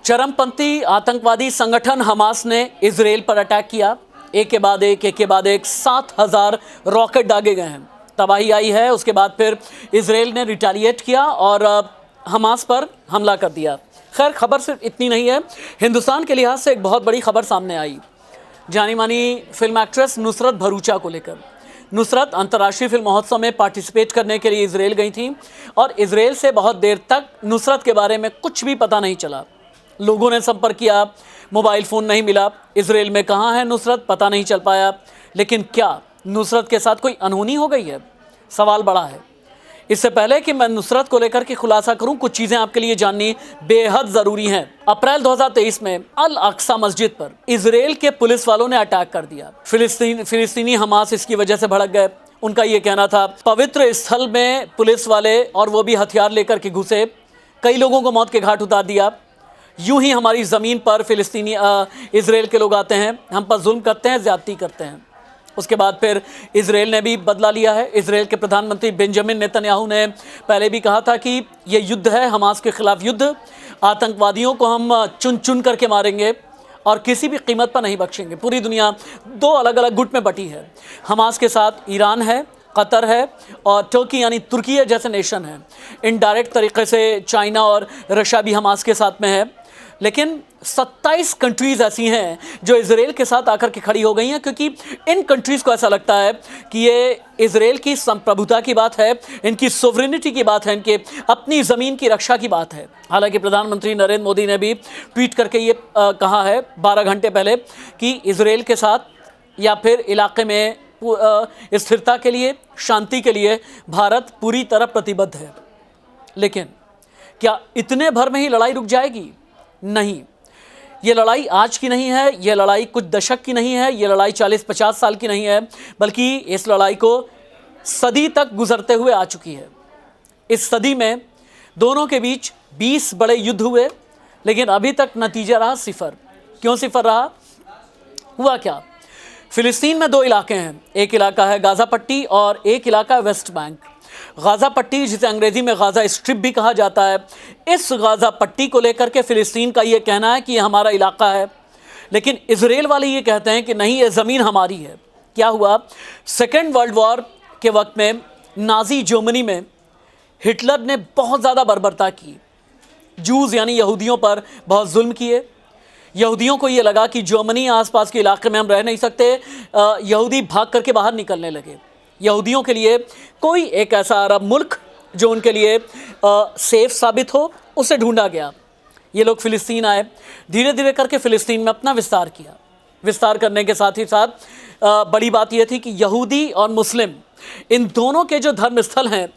चरमपंथी आतंकवादी संगठन हमास ने इजराइल पर अटैक किया। एक के बाद एक 7,000 रॉकेट दागे गए हैं, तबाही आई है। उसके बाद फिर इजराइल ने रिटेलिएट किया और हमास पर हमला कर दिया। खैर, खबर सिर्फ इतनी नहीं है, हिंदुस्तान के लिहाज से एक बहुत बड़ी खबर सामने आई। जानी मानी फिल्म एक्ट्रेस नुसरत भरूचा को लेकर। नुसरत अंतर्राष्ट्रीय फिल्म महोत्सव में पार्टिसिपेट करने के लिए इजराइल गई थी और इजराइल से बहुत देर तक नुसरत के बारे में कुछ भी पता नहीं चला। लोगों ने संपर्क किया, मोबाइल फ़ोन नहीं मिला। इजराइल में कहाँ है नुसरत, पता नहीं चल पाया। लेकिन क्या नुसरत के साथ कोई अनहोनी हो गई है? सवाल बड़ा है। इससे पहले कि मैं नुसरत को लेकर के खुलासा करूं, कुछ चीज़ें आपके लिए जाननी बेहद ज़रूरी हैं। अप्रैल 2023 में अल अक्सा मस्जिद पर इजराइल के पुलिस वालों ने अटैक कर दिया। फिलिस्तीनी हमास इसकी वजह से भड़क गए। उनका ये कहना था, पवित्र स्थल में पुलिस वाले और वो भी हथियार लेकर के घुसे, कई लोगों को मौत के घाट उतार दिया। यूं ही हमारी ज़मीन पर इजराइल के लोग आते हैं, हम पर जुल्म करते हैं, ज़्यादती करते हैं। उसके बाद फिर इजराइल ने भी बदला लिया है। इजराइल के प्रधानमंत्री बेंजामिन नेतन्याहू ने पहले भी कहा था कि ये युद्ध है, हमास के खिलाफ युद्ध। आतंकवादियों को हम चुन चुन करके मारेंगे और किसी भी कीमत पर नहीं बख्शेंगे। पूरी दुनिया दो अलग अलग गुट में बटी है। हमास के साथ ईरान है, कतर है और तुर्की यानी तुर्की जैसे नेशन है। इनडायरेक्ट तरीके से चाइना और रशिया भी हमास के साथ में है। लेकिन 27 कंट्रीज़ ऐसी हैं जो इजराइल के साथ आकर के खड़ी हो गई हैं, क्योंकि इन कंट्रीज़ को ऐसा लगता है कि ये इजराइल की संप्रभुता की बात है, इनकी सोवरेनिटी की बात है, इनके अपनी ज़मीन की रक्षा की बात है। हालांकि प्रधानमंत्री नरेंद्र मोदी ने भी ट्वीट करके ये कहा है 12 घंटे पहले कि इजराइल के साथ या फिर इलाके में स्थिरता के लिए, शांति के लिए भारत पूरी तरह प्रतिबद्ध है। लेकिन क्या इतने भर में ही लड़ाई रुक जाएगी? नहीं, ये लड़ाई आज की नहीं है, ये लड़ाई कुछ दशक की नहीं है, ये लड़ाई 40-50 साल की नहीं है, बल्कि इस लड़ाई को सदी तक गुजरते हुए आ चुकी है। इस सदी में दोनों के बीच 20 बड़े युद्ध हुए, लेकिन अभी तक नतीजा रहा सिफर। क्यों सिफर रहा? हुआ क्या? फिलिस्तीन में 2 इलाके हैं, एक इलाका है गाज़ा पट्टी और एक इलाका है वेस्ट बैंक। गाज़ा पट्टी, जिसे अंग्रेज़ी में गाज़ा स्ट्रिप भी कहा जाता है, इस गाज़ा पट्टी को लेकर के फ़िलिस्तीन का ये कहना है कि ये हमारा इलाका है। लेकिन इजराइल वाले ये कहते हैं कि नहीं, ये ज़मीन हमारी है। क्या हुआ? सेकेंड वर्ल्ड वॉर के वक्त में नाज़ी जर्मनी में हिटलर ने बहुत ज़्यादा बर्बरता की, जूज़ यानी यहूदियों पर बहुत जुल्म किए। यहूदियों को ये लगा कि जर्मनी आसपास के इलाके में हम रह नहीं सकते, यहूदी भाग करके बाहर निकलने लगे। यहूदियों के लिए कोई एक ऐसा अरब मुल्क जो उनके लिए सेफ साबित हो, उसे ढूंढा गया। ये लोग फ़िलिस्तीन आए, धीरे धीरे करके फ़िलिस्तीन में अपना विस्तार किया। विस्तार करने के साथ ही साथ बड़ी बात यह थी कि यहूदी और मुस्लिम, इन दोनों के जो धर्म स्थल हैं,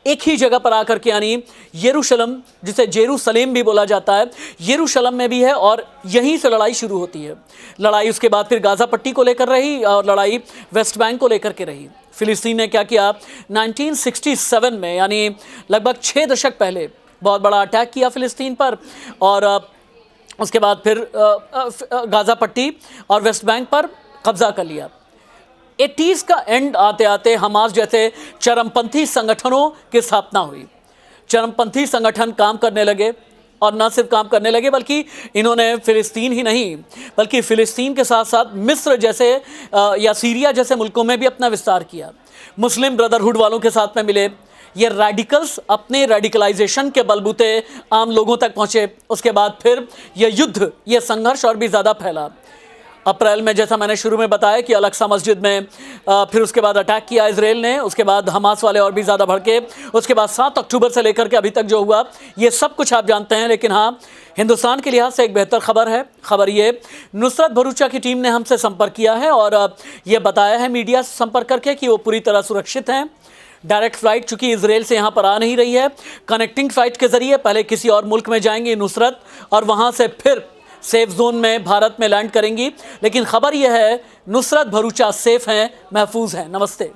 एक ही जगह पर आकर के, यानी यरूशलेम, जिसे जेरूसलेम भी बोला जाता है, यरूशलेम में भी है और यहीं से लड़ाई शुरू होती है। लड़ाई उसके बाद फिर गाज़ा पट्टी को लेकर रही और लड़ाई वेस्ट बैंक को लेकर के रही। फ़िलिस्तीन ने क्या किया? 1967 में, यानी लगभग 6 दशक पहले, बहुत बड़ा अटैक किया फ़िलिस्तीन पर और उसके बाद फिर गाज़ा पट्टी और वेस्ट बैंक पर कब्ज़ा कर लिया। 80s का एंड आते आते हमास जैसे चरमपंथी संगठनों की स्थापना हुई। चरमपंथी संगठन काम करने लगे और न सिर्फ काम करने लगे, बल्कि इन्होंने फ़िलिस्तीन ही नहीं, बल्कि फ़िलिस्तीन के साथ साथ मिस्र जैसे या सीरिया जैसे मुल्कों में भी अपना विस्तार किया। मुस्लिम ब्रदरहुड वालों के साथ में मिले। ये रेडिकल्स अपने रेडिकलाइजेशन के बलबूते आम लोगों तक पहुँचे। उसके बाद फिर यह युद्ध, यह संघर्ष और भी ज़्यादा फैला। अप्रैल में, जैसा मैंने शुरू में बताया, कि अल अक्सा मस्जिद में फिर उसके बाद अटैक किया इजराइल ने। उसके बाद हमास वाले और भी ज़्यादा भड़के। उसके बाद 7 अक्टूबर से लेकर के अभी तक जो हुआ, ये सब कुछ आप जानते हैं। लेकिन हाँ, हिंदुस्तान के लिहाज से एक बेहतर खबर है। खबर ये, नुसरत भरूचा की टीम ने हमसे संपर्क किया है और ये बताया है मीडिया से संपर्क करके कि वो पूरी तरह सुरक्षित हैं। डायरेक्ट फ़्लाइट चूँकि इजराइल से यहाँ पर आ नहीं रही है, कनेक्टिंग फ़्लाइट के ज़रिए पहले किसी और मुल्क में जाएंगी नुसरत और वहाँ से फिर सेफ जोन में भारत में लैंड करेंगी। लेकिन खबर यह है, नुसरत भरूचा सेफ हैं, महफूज हैं। नमस्ते।